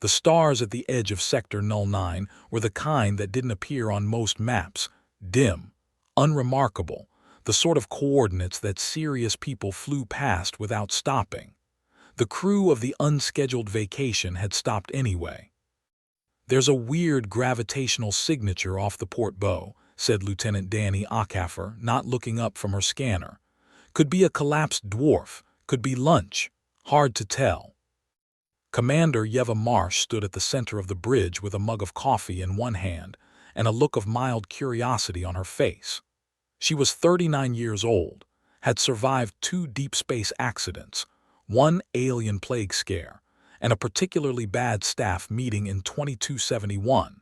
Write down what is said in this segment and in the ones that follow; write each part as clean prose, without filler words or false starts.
The stars at the edge of Sector 09 were the kind that didn't appear on most maps, dim, unremarkable, the sort of coordinates that serious people flew past without stopping. The crew of the unscheduled vacation had stopped anyway. "There's a weird gravitational signature off the port bow," said Lieutenant Danny Acaffer, not looking up from her scanner. "Could be a collapsed dwarf, could be lunch. Hard to tell." Commander Yeva Marsh stood at the center of the bridge with a mug of coffee in one hand and a look of mild curiosity on her face. She was 39 years old, had survived 2 deep space accidents, 1 alien plague scare, and a particularly bad staff meeting in 2271,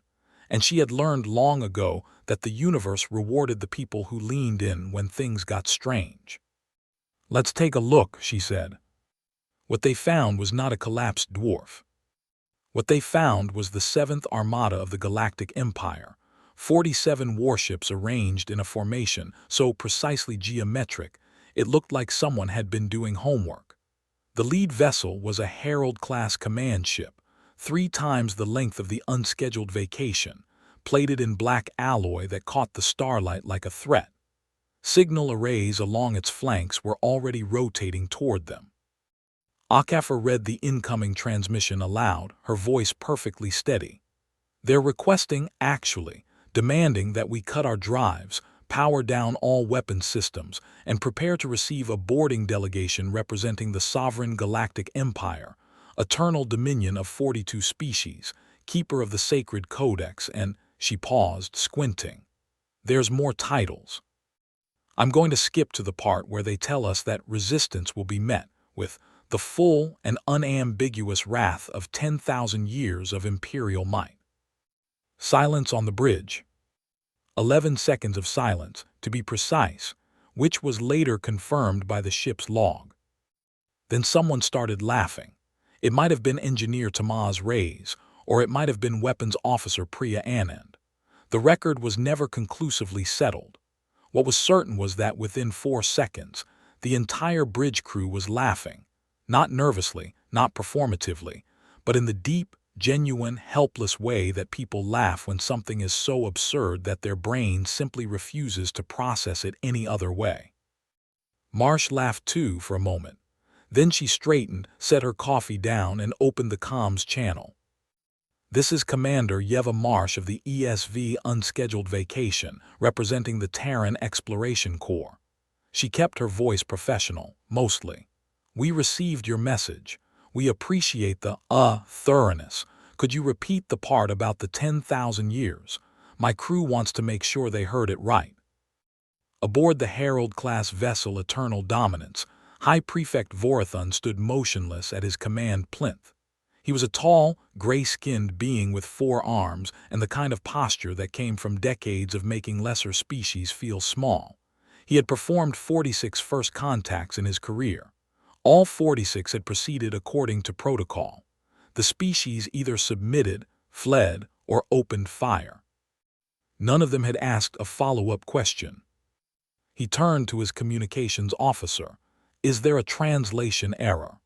and she had learned long ago that the universe rewarded the people who leaned in when things got strange. "Let's take a look," she said. What they found was not a collapsed dwarf. What they found was the 7th Armada of the Galactic Empire, 47 warships arranged in a formation so precisely geometric it looked like someone had been doing homework. The lead vessel was a Herald-class command ship, 3 times the length of the unscheduled vacation, plated in black alloy that caught the starlight like a threat. Signal arrays along its flanks were already rotating toward them. Acaffer read the incoming transmission aloud, her voice perfectly steady. "They're requesting, actually, demanding that we cut our drives, power down all weapons systems, and prepare to receive a boarding delegation representing the sovereign Galactic Empire, eternal dominion of 42 species, keeper of the sacred codex, and—" she paused, squinting. "There's more titles. I'm going to skip to the part where they tell us that resistance will be met with the full and unambiguous wrath of 10,000 years of imperial might." Silence on the bridge. 11 seconds of silence, to be precise, which was later confirmed by the ship's log. Then someone started laughing. It might have been Engineer Tamaz Reyes, or it might have been Weapons Officer Priya Anand. The record was never conclusively settled. What was certain was that within 4 seconds, the entire bridge crew was laughing, not nervously, not performatively, but in the deep, genuine, helpless way that people laugh when something is so absurd that their brain simply refuses to process it any other way. Marsh laughed too for a moment. Then she straightened, set her coffee down, and opened the comms channel. "This is Commander Yeva Marsh of the ESV Unscheduled Vacation, representing the Terran Exploration Corps." She kept her voice professional, mostly. "We received your message. We appreciate the thoroughness. Could you repeat the part about the 10,000 years? My crew wants to make sure they heard it right." Aboard the Herald-class vessel Eternal Dominance, High Prefect Vorathon stood motionless at his command plinth. He was a tall, gray-skinned being with 4 arms and the kind of posture that came from decades of making lesser species feel small. He had performed 46 first contacts in his career. All 46 had proceeded according to protocol. The species either submitted, fled, or opened fire. None of them had asked a follow-up question. He turned to his communications officer. "Is there a translation error?"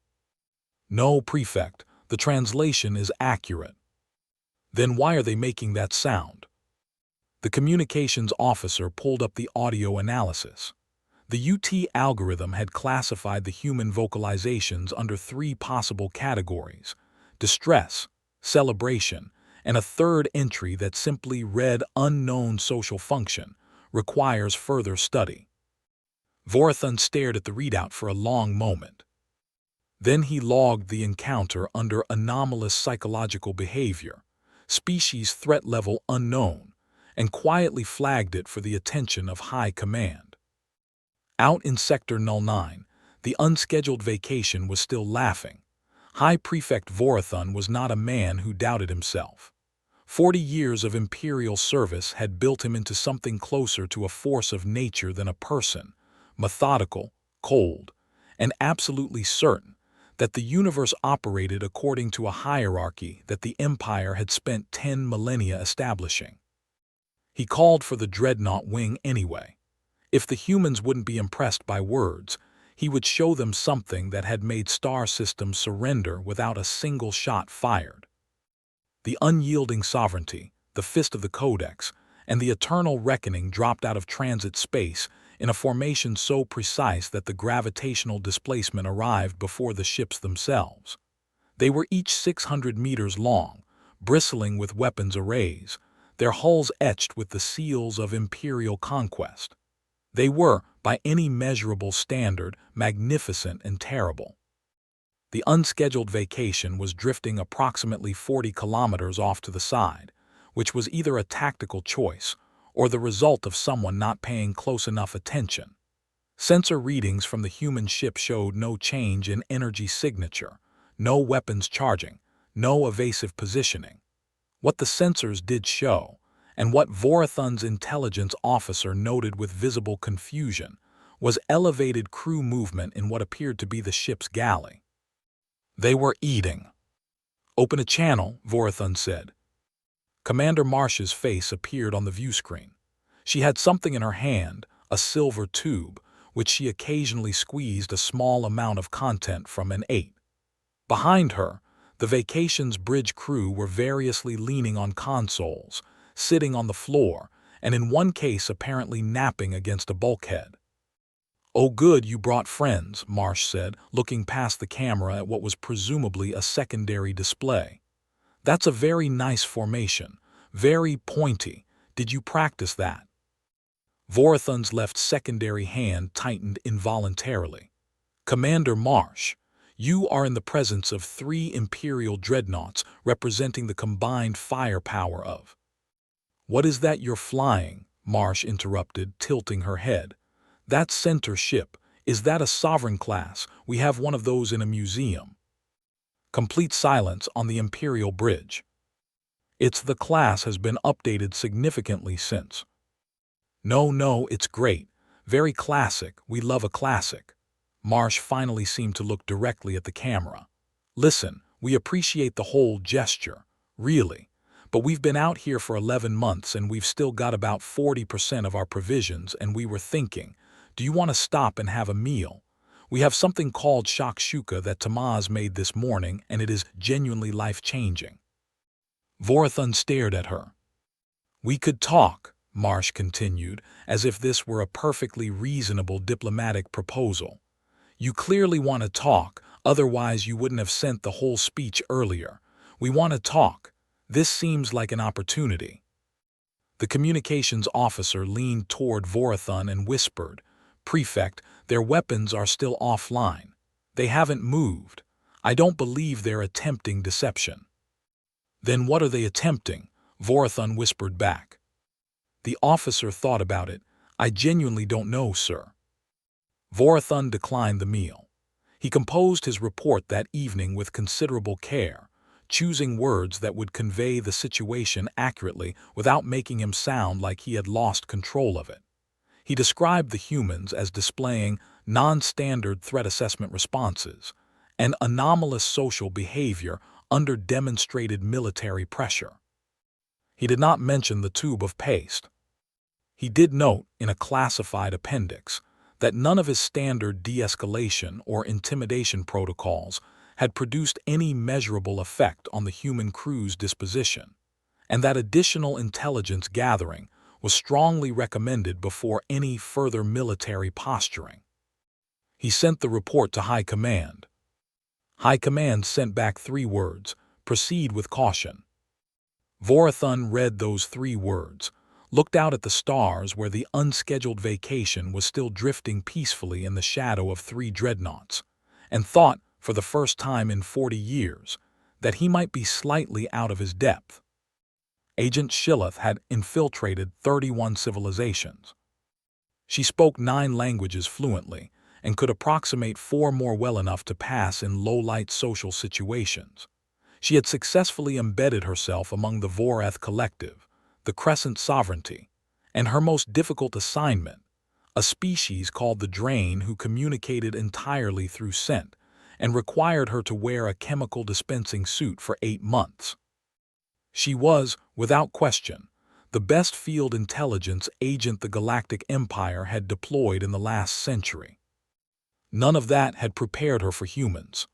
"No, Prefect. The translation is accurate." "Then why are they making that sound?" The communications officer pulled up the audio analysis. The UT algorithm had classified the human vocalizations under 3 possible categories: distress, celebration, and a third entry that simply read unknown social function, requires further study. Vorathon stared at the readout for a long moment. Then he logged the encounter under anomalous psychological behavior, species threat level unknown, and quietly flagged it for the attention of High Command. Out in Sector 09, the unscheduled vacation was still laughing. High Prefect Vorathon was not a man who doubted himself. 40 years of imperial service had built him into something closer to a force of nature than a person, methodical, cold, and absolutely certain that the universe operated according to a hierarchy that the Empire had spent 10 millennia establishing. He called for the dreadnought wing anyway. If the humans wouldn't be impressed by words, he would show them something that had made star systems surrender without a single shot fired. The unyielding sovereignty, the fist of the Codex, and the eternal reckoning dropped out of transit space in a formation so precise that the gravitational displacement arrived before the ships themselves. They were each 600 meters long, bristling with weapons arrays, their hulls etched with the seals of imperial conquest. They were, by any measurable standard, magnificent and terrible. The unscheduled vacation was drifting approximately 40 kilometers off to the side, which was either a tactical choice or the result of someone not paying close enough attention. Sensor readings from the human ship showed no change in energy signature, no weapons charging, no evasive positioning. What the sensors did show, and what Vorathon's intelligence officer noted with visible confusion, was elevated crew movement in what appeared to be the ship's galley. They were eating. "Open a channel," Vorathon said. Commander Marsh's face appeared on the view screen. She had something in her hand, a silver tube, which she occasionally squeezed a small amount of content from and ate. Behind her, the vacation's bridge crew were variously leaning on consoles, sitting on the floor, and in one case apparently napping against a bulkhead. "Oh good, you brought friends," Marsh said, looking past the camera at what was presumably a secondary display. "That's a very nice formation, very pointy. Did you practice that?" Vorathon's left secondary hand tightened involuntarily. "Commander Marsh, you are in the presence of 3 Imperial dreadnoughts representing the combined firepower of—" "What is that you're flying?" Marsh interrupted, tilting her head. "That center ship, is that a sovereign class? We have one of those in a museum." Complete silence on the Imperial bridge. "It's the class has been updated significantly since." No, it's great. Very classic. We love a classic." Marsh finally seemed to look directly at the camera. "Listen, we appreciate the whole gesture, really. But we've been out here for 11 months and we've still got about 40% of our provisions, and we were thinking, do you want to stop and have a meal? We have something called shakshuka that Tamaz made this morning, and it is genuinely life-changing." Vorathon stared at her. "We could talk," Marsh continued, as if this were a perfectly reasonable diplomatic proposal. "You clearly want to talk, otherwise you wouldn't have sent the whole speech earlier. We want to talk. This seems like an opportunity." The communications officer leaned toward Vorathon and whispered, "Prefect, their weapons are still offline. They haven't moved. I don't believe they're attempting deception." "Then what are they attempting?" Vorathon whispered back. The officer thought about it. "I genuinely don't know, sir." Vorathon declined the meal. He composed his report that evening with considerable care, choosing words that would convey the situation accurately without making him sound like he had lost control of it. He described the humans as displaying non-standard threat assessment responses and anomalous social behavior under demonstrated military pressure. He did not mention the tube of paste. He did note, in a classified appendix, that none of his standard de-escalation or intimidation protocols had produced any measurable effect on the human crew's disposition, and that additional intelligence gathering was strongly recommended before any further military posturing. He sent the report to High Command. High Command sent back 3 words: "Proceed with caution." Vorathon read those 3 words, looked out at the stars where the unscheduled vacation was still drifting peacefully in the shadow of 3 dreadnoughts, and thought, for the first time in 40 years, that he might be slightly out of his depth. Agent Shilleth had infiltrated 31 civilizations. She spoke 9 languages fluently and could approximate 4 more well enough to pass in low-light social situations. She had successfully embedded herself among the Vorath collective, the Crescent sovereignty, and her most difficult assignment, a species called the Drain who communicated entirely through scent and required her to wear a chemical dispensing suit for 8 months. She was, without question, the best field intelligence agent the Galactic Empire had deployed in the last century. None of that had prepared her for humans.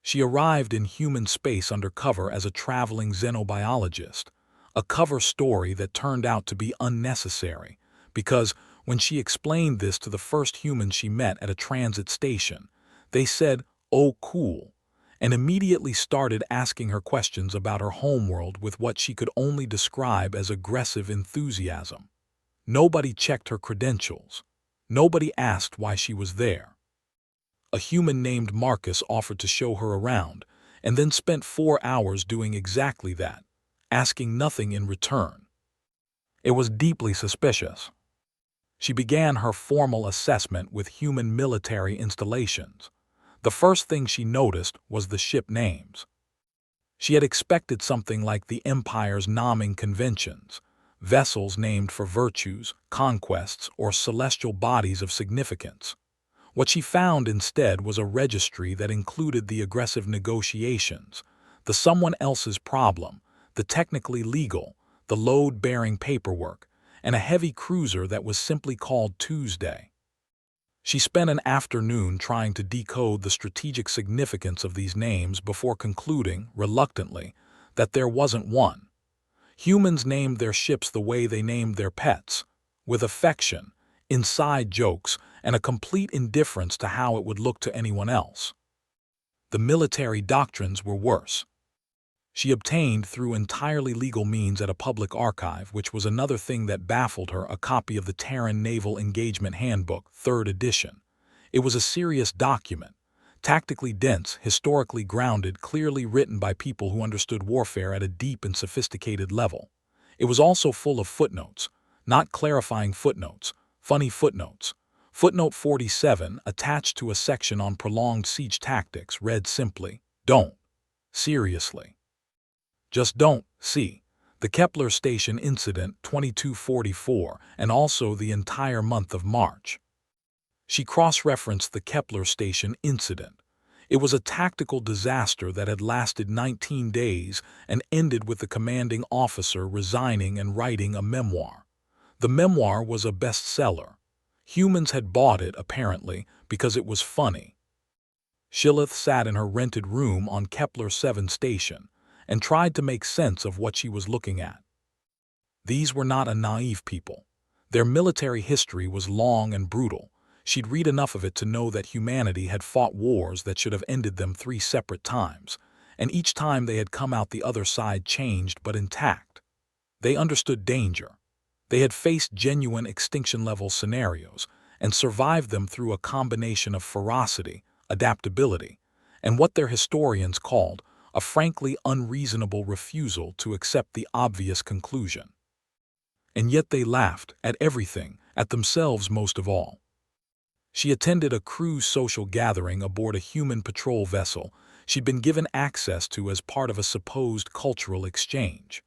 She arrived in human space undercover as a traveling xenobiologist, a cover story that turned out to be unnecessary, because when she explained this to the first humans she met at a transit station, they said, "Oh, cool," and immediately started asking her questions about her homeworld with what she could only describe as aggressive enthusiasm. Nobody checked her credentials. Nobody asked why she was there. A human named Marcus offered to show her around, and then spent 4 hours doing exactly that, asking nothing in return. It was deeply suspicious. She began her formal assessment with human military installations. The first thing she noticed was the ship names. She had expected something like the Empire's naming conventions, vessels named for virtues, conquests, or celestial bodies of significance. What she found instead was a registry that included the aggressive negotiations, the someone else's problem, the technically legal, the load-bearing paperwork, and a heavy cruiser that was simply called Tuesday. She spent an afternoon trying to decode the strategic significance of these names before concluding, reluctantly, that there wasn't one. Humans named their ships the way they named their pets, with affection, inside jokes, and a complete indifference to how it would look to anyone else. The military doctrines were worse. She obtained through entirely legal means at a public archive, which was another thing that baffled her, a copy of the Terran Naval Engagement Handbook, 3rd edition. It was a serious document, tactically dense, historically grounded, clearly written by people who understood warfare at a deep and sophisticated level. It was also full of footnotes, not clarifying footnotes, funny footnotes. Footnote 47, attached to a section on prolonged siege tactics, read simply, "Don't. Seriously. Just don't see the Kepler Station incident 2244 and also the entire month of March." She cross-referenced the Kepler Station incident. It was a tactical disaster that had lasted 19 days and ended with the commanding officer resigning and writing a memoir. The memoir was a bestseller. Humans had bought it, apparently, because it was funny. Shillith sat in her rented room on Kepler 7 station and tried to make sense of what she was looking at. These were not a naive people. Their military history was long and brutal. She'd read enough of it to know that humanity had fought wars that should have ended them 3 separate times, and each time they had come out the other side changed but intact. They understood danger. They had faced genuine extinction-level scenarios and survived them through a combination of ferocity, adaptability, and what their historians called a frankly unreasonable refusal to accept the obvious conclusion. And yet they laughed at everything, at themselves most of all. She attended a cruise social gathering aboard a human patrol vessel she'd been given access to as part of a supposed cultural exchange.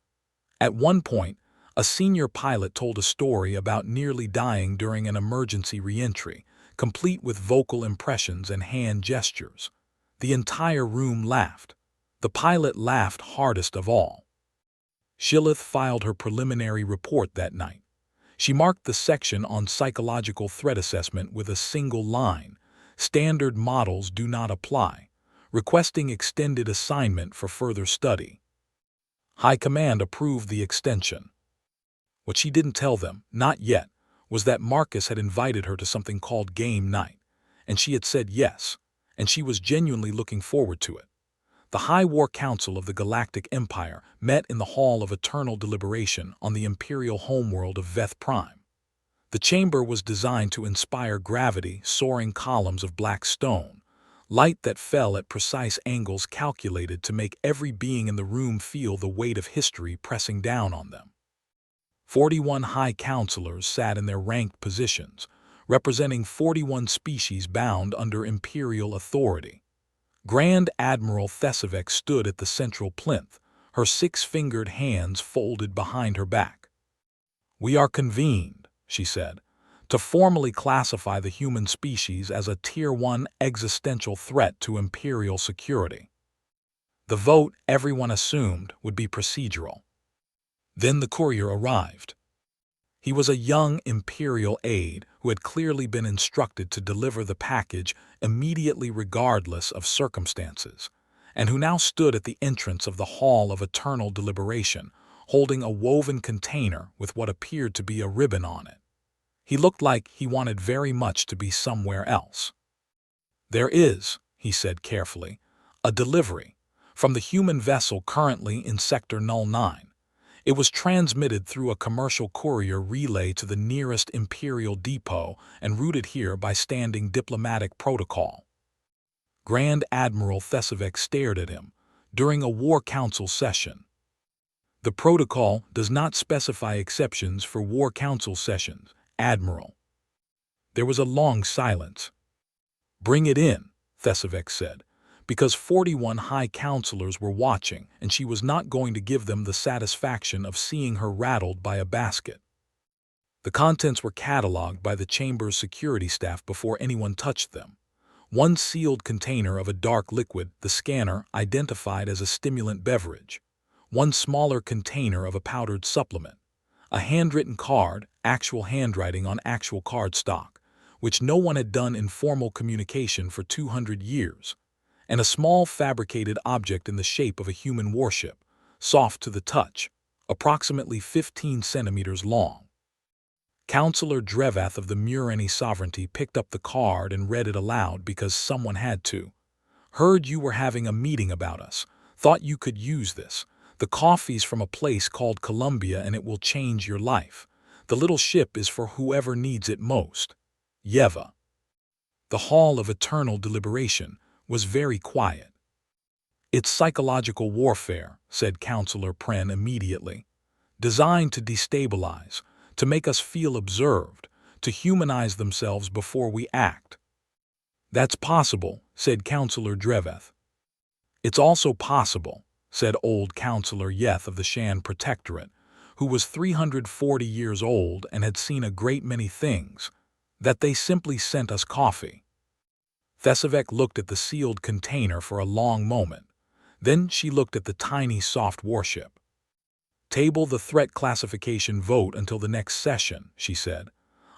At one point, a senior pilot told a story about nearly dying during an emergency re-entry, complete with vocal impressions and hand gestures. The entire room laughed. The pilot laughed hardest of all. Shillith filed her preliminary report that night. She marked the section on psychological threat assessment with a single line, "Standard models do not apply," requesting extended assignment for further study. High Command approved the extension. What she didn't tell them, not yet, was that Marcus had invited her to something called game night, and she had said yes, and she was genuinely looking forward to it. The High War Council of the Galactic Empire met in the Hall of Eternal Deliberation on the imperial homeworld of Veth Prime. The chamber was designed to inspire gravity, soaring columns of black stone, light that fell at precise angles calculated to make every being in the room feel the weight of history pressing down on them. 41 High Counselors sat in their ranked positions, representing 41 species bound under imperial authority. Grand Admiral Thesavec stood at the central plinth, her 6-fingered hands folded behind her back. "We are convened," she said, "to formally classify the human species as a Tier 1 existential threat to imperial security." The vote, everyone assumed, would be procedural. Then the courier arrived. He was a young imperial aide who had clearly been instructed to deliver the package immediately regardless of circumstances. and who now stood at the entrance of the Hall of Eternal Deliberation, holding a woven container with what appeared to be a ribbon on it. He looked like he wanted very much to be somewhere else. "There is," he said carefully, "a delivery from the human vessel currently in Sector 09. It was transmitted through a commercial courier relay to the nearest Imperial depot and routed here by standing diplomatic protocol." Grand Admiral Thesevec stared at him. "During a War Council session. The protocol does not specify exceptions for War Council sessions, Admiral." There was a long silence. "Bring it in," Thesevec said, because 41 High Counselors were watching, and she was not going to give them the satisfaction of seeing her rattled by a basket. The contents were catalogued by the chamber's security staff before anyone touched them. One sealed container of a dark liquid, the scanner identified as a stimulant beverage. One smaller container of a powdered supplement. A handwritten card, actual handwriting on actual card stock, which no one had done in formal communication for 200 years. And a small fabricated object in the shape of a human warship, soft to the touch, approximately 15 centimeters long. Counselor Drevath of the Mureni Sovereignty picked up the card and read it aloud because someone had to. "Heard you were having a meeting about us. Thought you could use this. The coffee's from a place called Columbia and it will change your life. The little ship is for whoever needs it most. Yeva." The Hall of Eternal Deliberation was very quiet. "It's psychological warfare," said Counselor Pren immediately. "Designed to destabilize, to make us feel observed, to humanize themselves before we act." "That's possible," said Counselor Drevath. "It's also possible," said old Counselor Yeth of the Shan Protectorate, who was 340 years old and had seen a great many things, "that they simply sent us coffee." Thesevec looked at the sealed container for a long moment. Then she looked at the tiny soft warship. "Table the threat classification vote until the next session," she said.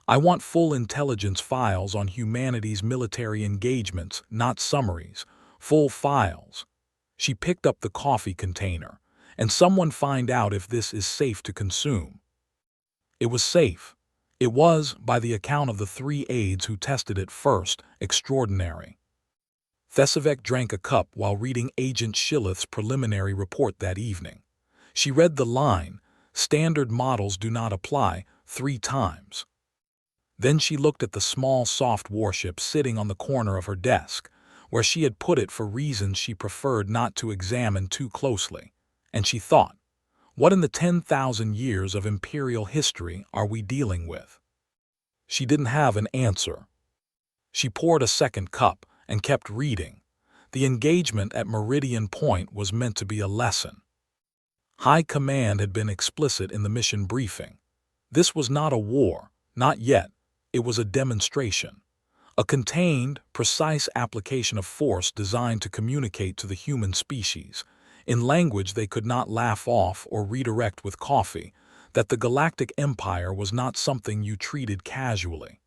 "I want full intelligence files on humanity's military engagements, not summaries. Full files." She picked up the coffee container. "And someone find out if this is safe to consume." It was safe. It was, by the account of the 3 aides who tested it first, extraordinary. Thesevec drank a cup while reading Agent Shillith's preliminary report that evening. She read the line, "Standard models do not apply," 3 times. Then she looked at the small soft warship sitting on the corner of her desk, where she had put it for reasons she preferred not to examine too closely, and she thought, what in the 10,000 years of imperial history are we dealing with? She didn't have an answer. She poured a second cup and kept reading. The engagement at Meridian Point was meant to be a lesson. High Command had been explicit in the mission briefing. This was not a war, not yet. It was a demonstration. A contained, precise application of force designed to communicate to the human species, in language they could not laugh off or redirect with coffee, that the Galactic Empire was not something you treated casually.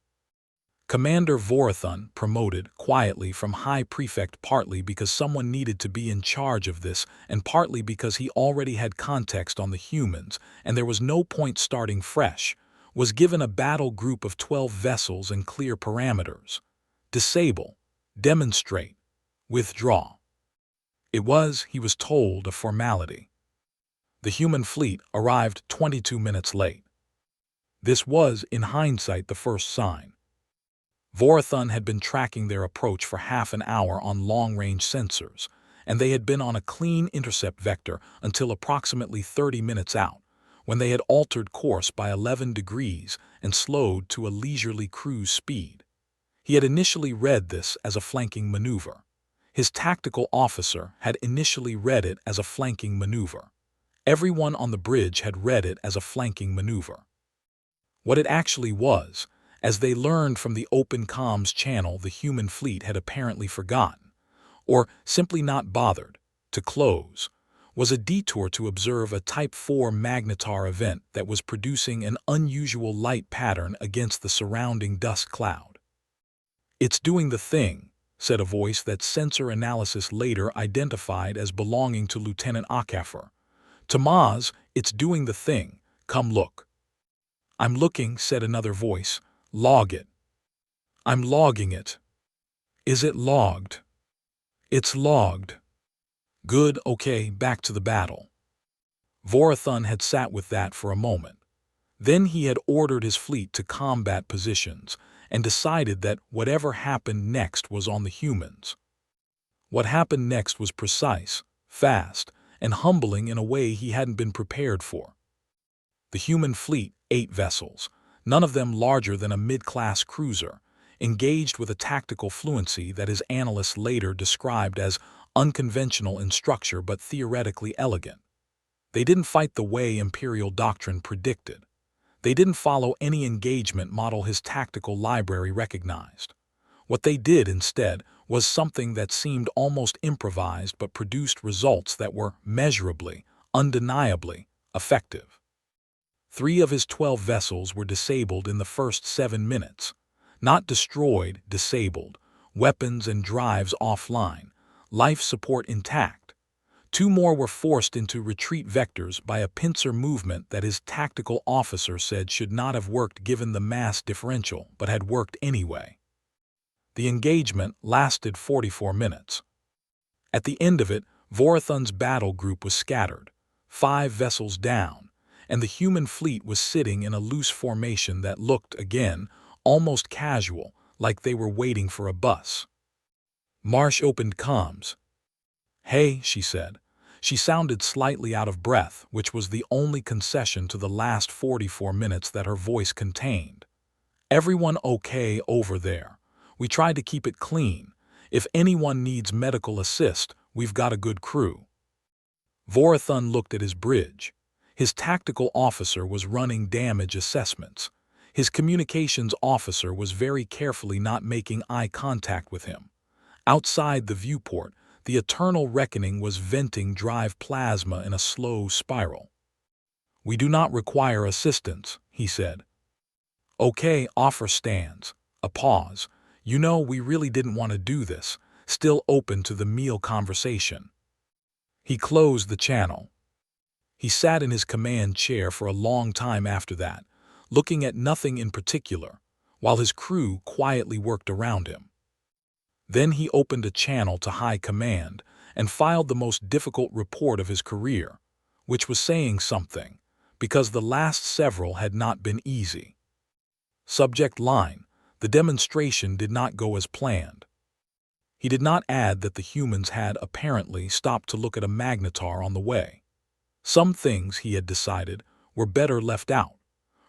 Commander Vorathon promoted quietly from High Prefect partly because someone needed to be in charge of this and partly because he already had context on the humans and there was no point starting fresh, was given a battle group of 12 vessels and clear parameters. Disable, demonstrate, withdraw. It was, he was told, a formality. The human fleet arrived 22 minutes late. This was, in hindsight, the first sign. Vorathon had been tracking their approach for half an hour on long-range sensors, and they had been on a clean intercept vector until approximately 30 minutes out, when they had altered course by 11 degrees and slowed to a leisurely cruise speed. He had initially read this as a flanking maneuver. His tactical officer had initially read it as a flanking maneuver. Everyone on the bridge had read it as a flanking maneuver. What it actually was, as they learned from the open comms channel, the human fleet had apparently forgotten, or simply not bothered, to close, was a detour to observe a Type 4 magnetar event that was producing an unusual light pattern against the surrounding dust cloud. "It's doing the thing," said a voice that sensor analysis later identified as belonging to Lieutenant Akafer. "Tamaz, it's doing the thing. Come look." "I'm looking," said another voice. "Log it." "I'm logging it." "Is it logged?" "It's logged." "Good, okay, back to the battle." Vorathon had sat with that for a moment. Then he had ordered his fleet to combat positions and decided that whatever happened next was on the humans. What happened next was precise, fast, and humbling in a way he hadn't been prepared for. The human fleet, 8 vessels, none of them larger than a mid-class cruiser, engaged with a tactical fluency that his analysts later described as unconventional in structure but theoretically elegant. They didn't fight the way Imperial doctrine predicted. They didn't follow any engagement model his tactical library recognized. What they did instead was something that seemed almost improvised but produced results that were measurably, undeniably effective. 3 of his 12 vessels were disabled in the first 7 minutes. Not destroyed, disabled, weapons and drives offline, life support intact. 2 more were forced into retreat vectors by a pincer movement that his tactical officer said should not have worked given the mass differential, but had worked anyway. The engagement lasted 44 minutes. At the end of it, Vorathon's battle group was scattered, 5 vessels down, and the human fleet was sitting in a loose formation that looked, again, almost casual, like they were waiting for a bus. Marsh opened comms. "Hey," she said. She sounded slightly out of breath, which was the only concession to the last 44 minutes that her voice contained. "Everyone okay over there? We tried to keep it clean. If anyone needs medical assist, we've got a good crew." Vorathon looked at his bridge. His tactical officer was running damage assessments. His communications officer was very carefully not making eye contact with him. Outside the viewport, the eternal reckoning was venting drive plasma in a slow spiral. "We do not require assistance," he said. "Okay, offer stands." A pause. "You know, we really didn't want to do this," still open to the meal conversation. He closed the channel. He sat in his command chair for a long time after that, looking at nothing in particular, while his crew quietly worked around him. Then he opened a channel to High Command and filed the most difficult report of his career, which was saying something, because the last several had not been easy. Subject line: "The demonstration did not go as planned." He did not add that the humans had apparently stopped to look at a magnetar on the way. Some things, he had decided, were better left out.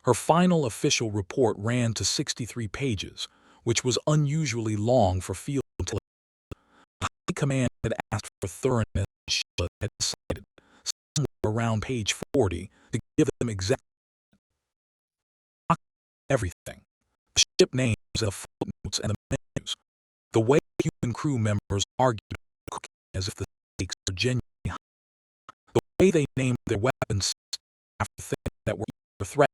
Her final official report ran to 63 pages, which was unusually long for field intelligence. High Command had asked for thoroughness, and Sheila had decided, somewhere around page 40, to give them exact everything. The ship names, the footnotes, and the menus. The way human crew members argued about cooking as if the stakes were genuinely high. The way they named their weapons after things that were either threatening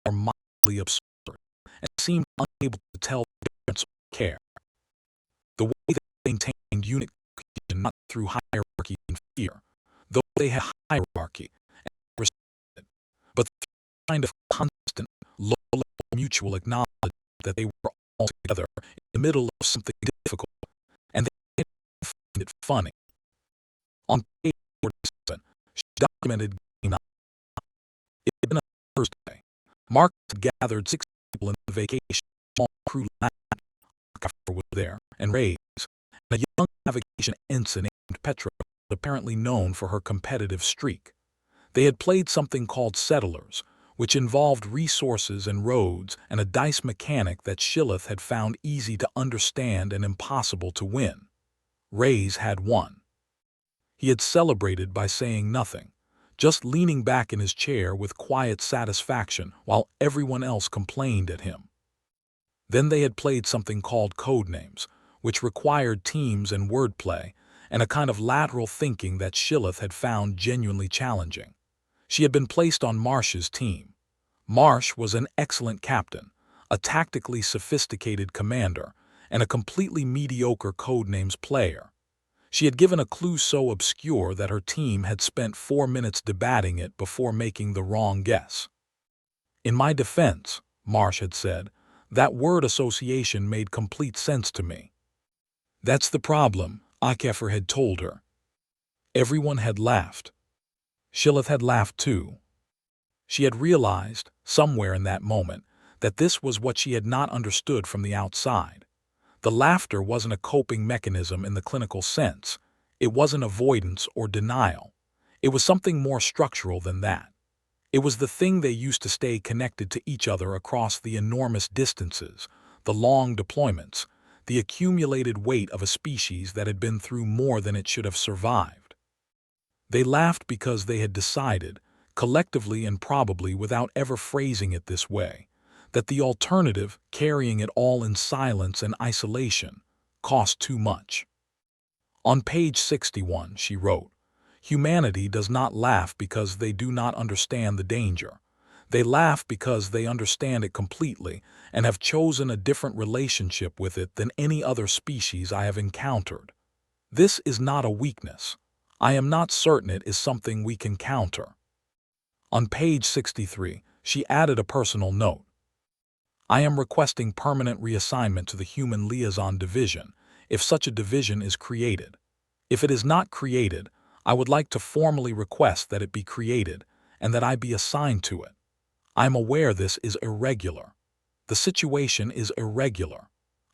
or mildly absurd, and seemed unable to tell the difference or care. The way they maintained unit cohesion not through hierarchy and fear, though they had hierarchy and respected, but through a kind of constant, low-level mutual acknowledgement that they were all together in the middle of something difficult, and they didn't find it funny. On page 47, she documented Game 9. It had been a Thursday. Mark had gathered 6 people in the vacation small crew lab. Akafer was there, and Reyes, and a young navigation ensign named Petra, apparently known for her competitive streak. They had played something called Settlers, which involved resources and roads and a dice mechanic that Shillith had found easy to understand and impossible to win. Reyes had won. He had celebrated by saying nothing, just leaning back in his chair with quiet satisfaction while everyone else complained at him. Then they had played something called Codenames, which required teams and wordplay, and a kind of lateral thinking that Shillith had found genuinely challenging. She had been placed on Marsh's team. Marsh was an excellent captain, a tactically sophisticated commander, and a completely mediocre codenames player. She had given a clue so obscure that her team had spent 4 minutes debating it before making the wrong guess. In my defense, Marsh had said, that word association made complete sense to me. That's the problem, HFY had told her. Everyone had laughed. Shillith had laughed too. She had realized, somewhere in that moment, that this was what she had not understood from the outside. The laughter wasn't a coping mechanism in the clinical sense. It wasn't avoidance or denial. It was something more structural than that. It was the thing they used to stay connected to each other across the enormous distances, the long deployments, the accumulated weight of a species that had been through more than it should have survived. They laughed because they had decided, collectively and probably without ever phrasing it this way, that the alternative, carrying it all in silence and isolation, cost too much. On page 61, she wrote, "Humanity does not laugh because they do not understand the danger. They laugh because they understand it completely and have chosen a different relationship with it than any other species I have encountered. This is not a weakness. I am not certain it is something we can counter." On page 63, she added a personal note. "I am requesting permanent reassignment to the Human Liaison Division, if such a division is created. If it is not created, I would like to formally request that it be created and that I be assigned to it. I am aware this is irregular. The situation is irregular.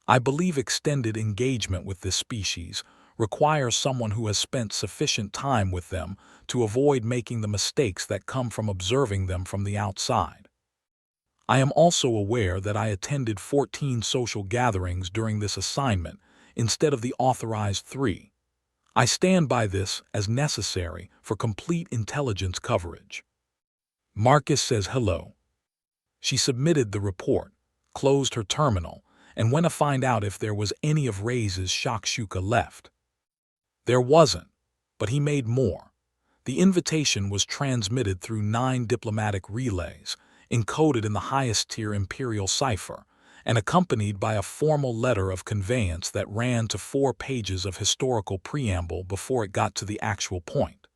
I believe extended engagement with this species requires someone who has spent sufficient time with them to avoid making the mistakes that come from observing them from the outside. I am also aware that I attended 14 social gatherings during this assignment instead of the authorized 3. I stand by this as necessary for complete intelligence coverage. Marcus says hello." She submitted the report, closed her terminal, and went to find out if there was any of Ray's shakshuka left. There wasn't, but he made more. The invitation was transmitted through 9 diplomatic relays, encoded in the highest-tier imperial cipher, and accompanied by a formal letter of conveyance that ran to 4 pages of historical preamble before it got to the actual point.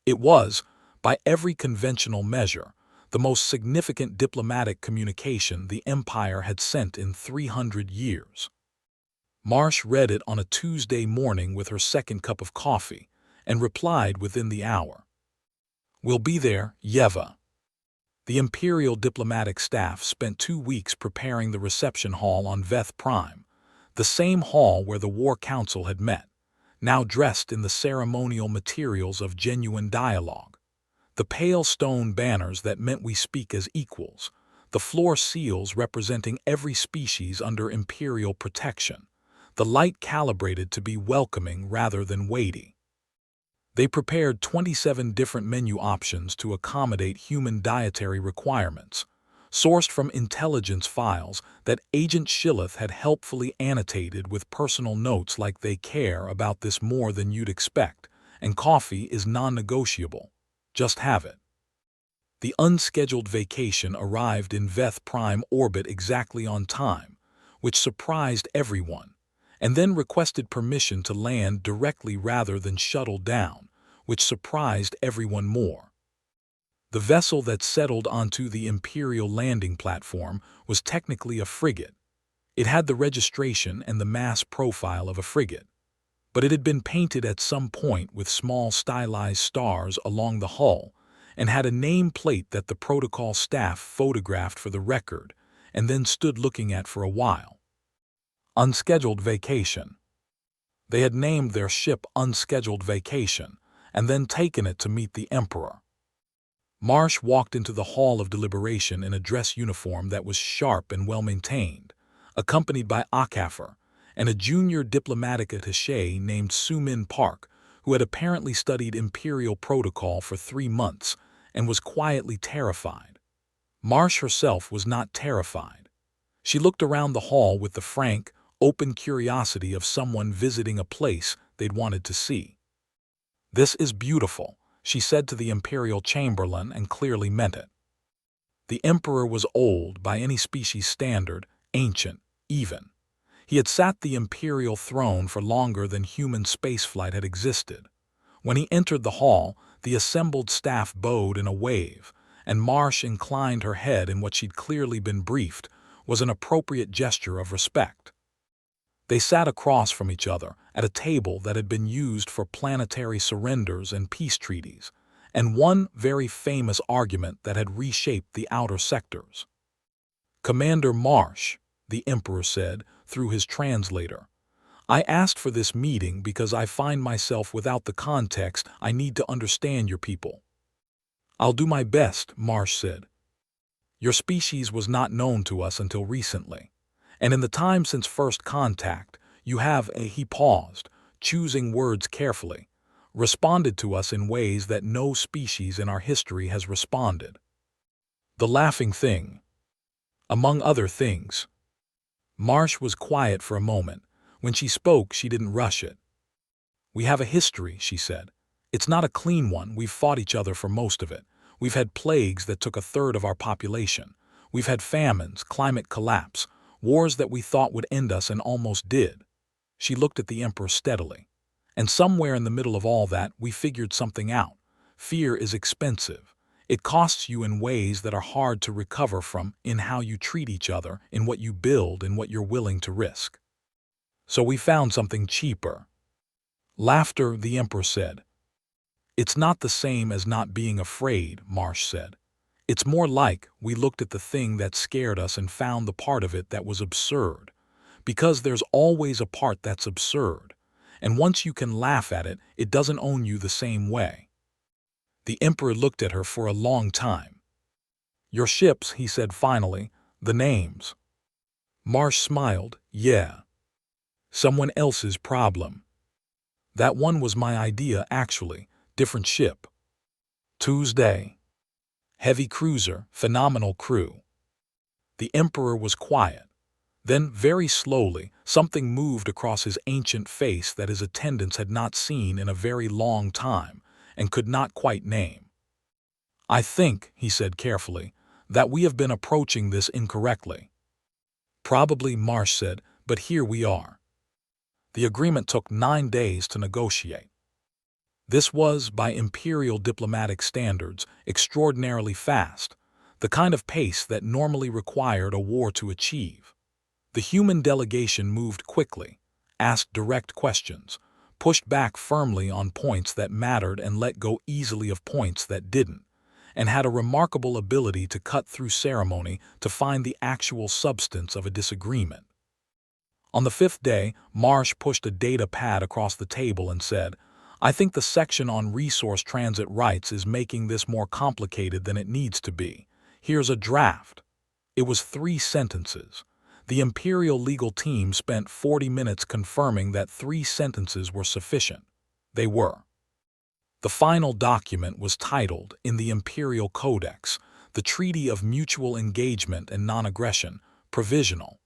It was, by every conventional measure, the most significant diplomatic communication the Empire had sent in 300 years. Marsh read it on a Tuesday morning with her second cup of coffee, and replied within the hour. "We'll be there, Yeva." The Imperial diplomatic staff spent 2 weeks preparing the reception hall on Veth Prime, the same hall where the War Council had met, now dressed in the ceremonial materials of genuine dialogue. The pale stone banners that meant we speak as equals, the floor seals representing every species under Imperial protection, the light calibrated to be welcoming rather than weighty. They prepared 27 different menu options to accommodate human dietary requirements, sourced from intelligence files that Agent Shillith had helpfully annotated with personal notes like "they care about this more than you'd expect, and coffee is non-negotiable. Just have it." The unscheduled vacation arrived in Veth Prime orbit exactly on time, which surprised everyone, and then requested permission to land directly rather than shuttle down, which surprised everyone more. The vessel that settled onto the Imperial landing platform was technically a frigate. It had the registration and the mass profile of a frigate, but it had been painted at some point with small stylized stars along the hull and had a name plate that the protocol staff photographed for the record and then stood looking at for a while. Unscheduled vacation. They had named their ship Unscheduled Vacation and then taken it to meet the Emperor. Marsh walked into the hall of deliberation in a dress uniform that was sharp and well-maintained, accompanied by HFY and a junior diplomatic attaché named Sumin Park, who had apparently studied Imperial protocol for 3 months and was quietly terrified. Marsh herself was not terrified. She looked around the hall with the frank, open curiosity of someone visiting a place they'd wanted to see. "This is beautiful," she said to the Imperial Chamberlain, and clearly meant it. The Emperor was old by any species standard, ancient, even. He had sat the imperial throne for longer than human spaceflight had existed. When he entered the hall, the assembled staff bowed in a wave, and Marsh inclined her head in what she'd clearly been briefed was an appropriate gesture of respect. They sat across from each other at a table that had been used for planetary surrenders and peace treaties, and one very famous argument that had reshaped the outer sectors. "Commander Marsh," the Emperor said through his translator, "I asked for this meeting because I find myself without the context I need to understand your people." "I'll do my best," Marsh said. "Your species was not known to us until recently, and in the time since first contact, you have," he paused, choosing words carefully, "responded to us in ways that no species in our history has responded. The laughing thing, among other things." Marsh was quiet for a moment. When she spoke, she didn't rush it. "We have a history," she said. "It's not a clean one. We've fought each other for most of it. We've had plagues that took a third of our population. We've had famines, climate collapse, wars that we thought would end us and almost did." She looked at the Emperor steadily. "And somewhere in the middle of all that, we figured something out. Fear is expensive. It costs you in ways that are hard to recover from, in how you treat each other, in what you build, in what you're willing to risk. So we found something cheaper." "Laughter," the Emperor said. "It's not the same as not being afraid," Marsh said. "It's more like we looked at the thing that scared us and found the part of it that was absurd. Because there's always a part that's absurd. And once you can laugh at it, it doesn't own you the same way." The Emperor looked at her for a long time. "Your ships," he said finally, "the names." Marsh smiled. "Yeah. Someone else's problem. That one was my idea, actually. Different ship. Tuesday. Heavy cruiser, phenomenal crew." The Emperor was quiet. Then, very slowly, something moved across his ancient face that his attendants had not seen in a very long time and could not quite name. "I think," he said carefully, "that we have been approaching this incorrectly." "Probably," Marsh said, "but here we are." The agreement took 9 days to negotiate. This was, by imperial diplomatic standards, extraordinarily fast, the kind of pace that normally required a war to achieve. The human delegation moved quickly, asked direct questions, pushed back firmly on points that mattered and let go easily of points that didn't, and had a remarkable ability to cut through ceremony to find the actual substance of a disagreement. On the 5th day, Marsh pushed a data pad across the table and said, "I think the section on resource transit rights is making this more complicated than it needs to be. Here's a draft." It was 3 sentences. The Imperial legal team spent 40 minutes confirming that 3 sentences were sufficient. They were. The final document was titled, in the Imperial Codex, the Treaty of Mutual Engagement and Non-Aggression, Provisional.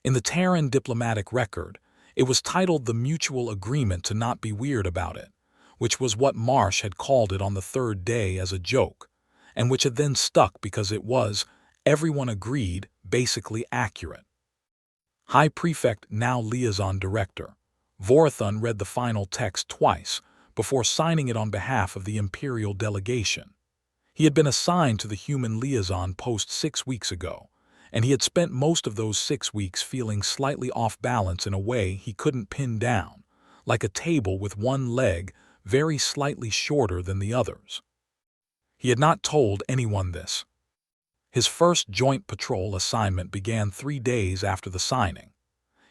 In the Terran diplomatic record, it was titled the Mutual Agreement to Not Be Weird About It, which was what Marsh had called it on the 3rd day as a joke, and which had then stuck because it was, everyone agreed, basically accurate. High Prefect, now Liaison Director, Vorathon read the final text twice before signing it on behalf of the Imperial delegation. He had been assigned to the human liaison post 6 weeks ago, and he had spent most of those 6 weeks feeling slightly off balance in a way he couldn't pin down, like a table with one leg very slightly shorter than the others. He had not told anyone this. His first joint patrol assignment began 3 days after the signing.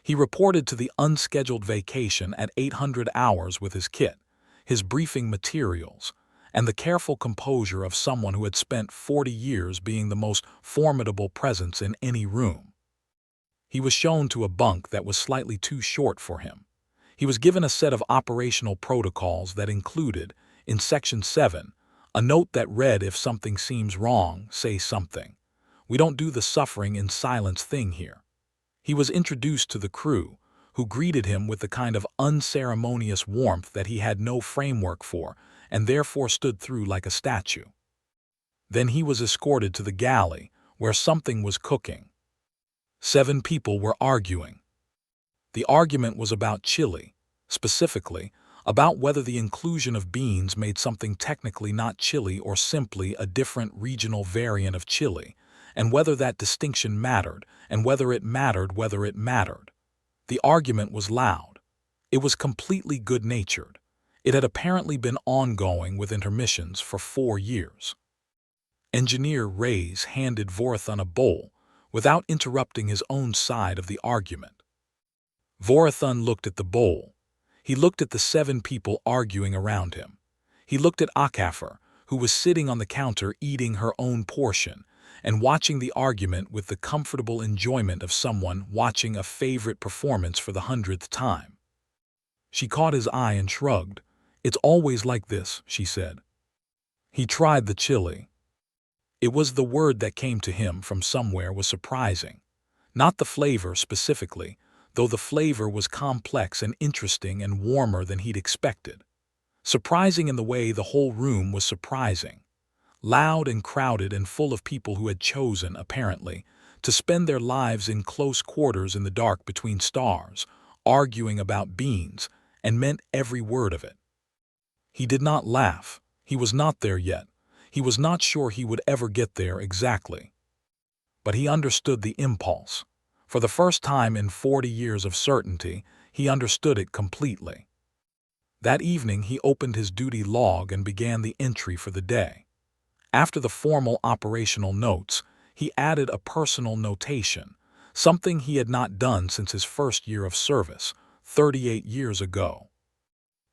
He reported to the unscheduled vacation at 800 hours with his kit, his briefing materials, and the careful composure of someone who had spent 40 years being the most formidable presence in any room. He was shown to a bunk that was slightly too short for him. He was given a set of operational protocols that included, in Section 7, a note that read, "If something seems wrong, say something. We don't do the suffering in silence thing here." He was introduced to the crew, who greeted him with the kind of unceremonious warmth that he had no framework for, and therefore stood through like a statue. Then he was escorted to the galley, where something was cooking. 7 people were arguing. The argument was about chili, specifically, about whether the inclusion of beans made something technically not chili or simply a different regional variant of chili, and whether that distinction mattered, and whether it mattered whether it mattered. The argument was loud. It was completely good-natured. It had apparently been ongoing with intermissions for 4 years. Engineer Reyes handed Vorathon a bowl without interrupting his own side of the argument. Vorathon looked at the bowl. He looked at the 7 people arguing around him. He looked at Akafar, who was sitting on the counter eating her own portion and watching the argument with the comfortable enjoyment of someone watching a favorite performance for the 100th time. She caught his eye and shrugged. "It's always like this," she said. He tried the chili. It was the word that came to him from somewhere was surprising. Not the flavor specifically, though the flavor was complex and interesting and warmer than he'd expected. Surprising in the way the whole room was surprising. Loud and crowded and full of people who had chosen, apparently, to spend their lives in close quarters in the dark between stars, arguing about beans, and meant every word of it. He did not laugh. He was not there yet. He was not sure he would ever get there exactly. But he understood the impulse. For the first time in 40 years of certainty, he understood it completely. That evening he opened his duty log and began the entry for the day. After the formal operational notes, he added a personal notation, something he had not done since his first year of service, 38 years ago.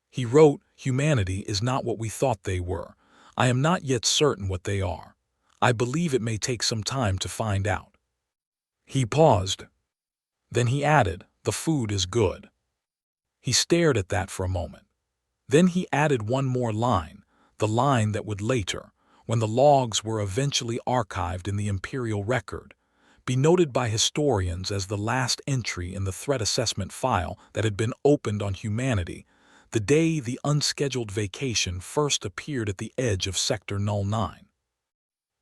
He wrote, "Humanity is not what we thought they were. I am not yet certain what they are. I believe it may take some time to find out." He paused. Then he added, "The food is good." He stared at that for a moment. Then he added one more line, the line that would later, when the logs were eventually archived in the Imperial record, be noted by historians as the last entry in the threat assessment file that had been opened on humanity the day the unscheduled vacation first appeared at the edge of Sector 09.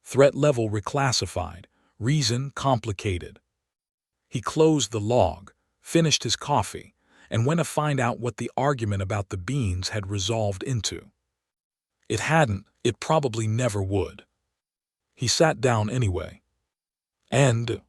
Threat level reclassified, reason complicated. He closed the log, finished his coffee, and went to find out what the argument about the beans had resolved into. It hadn't, it probably never would. He sat down anyway. And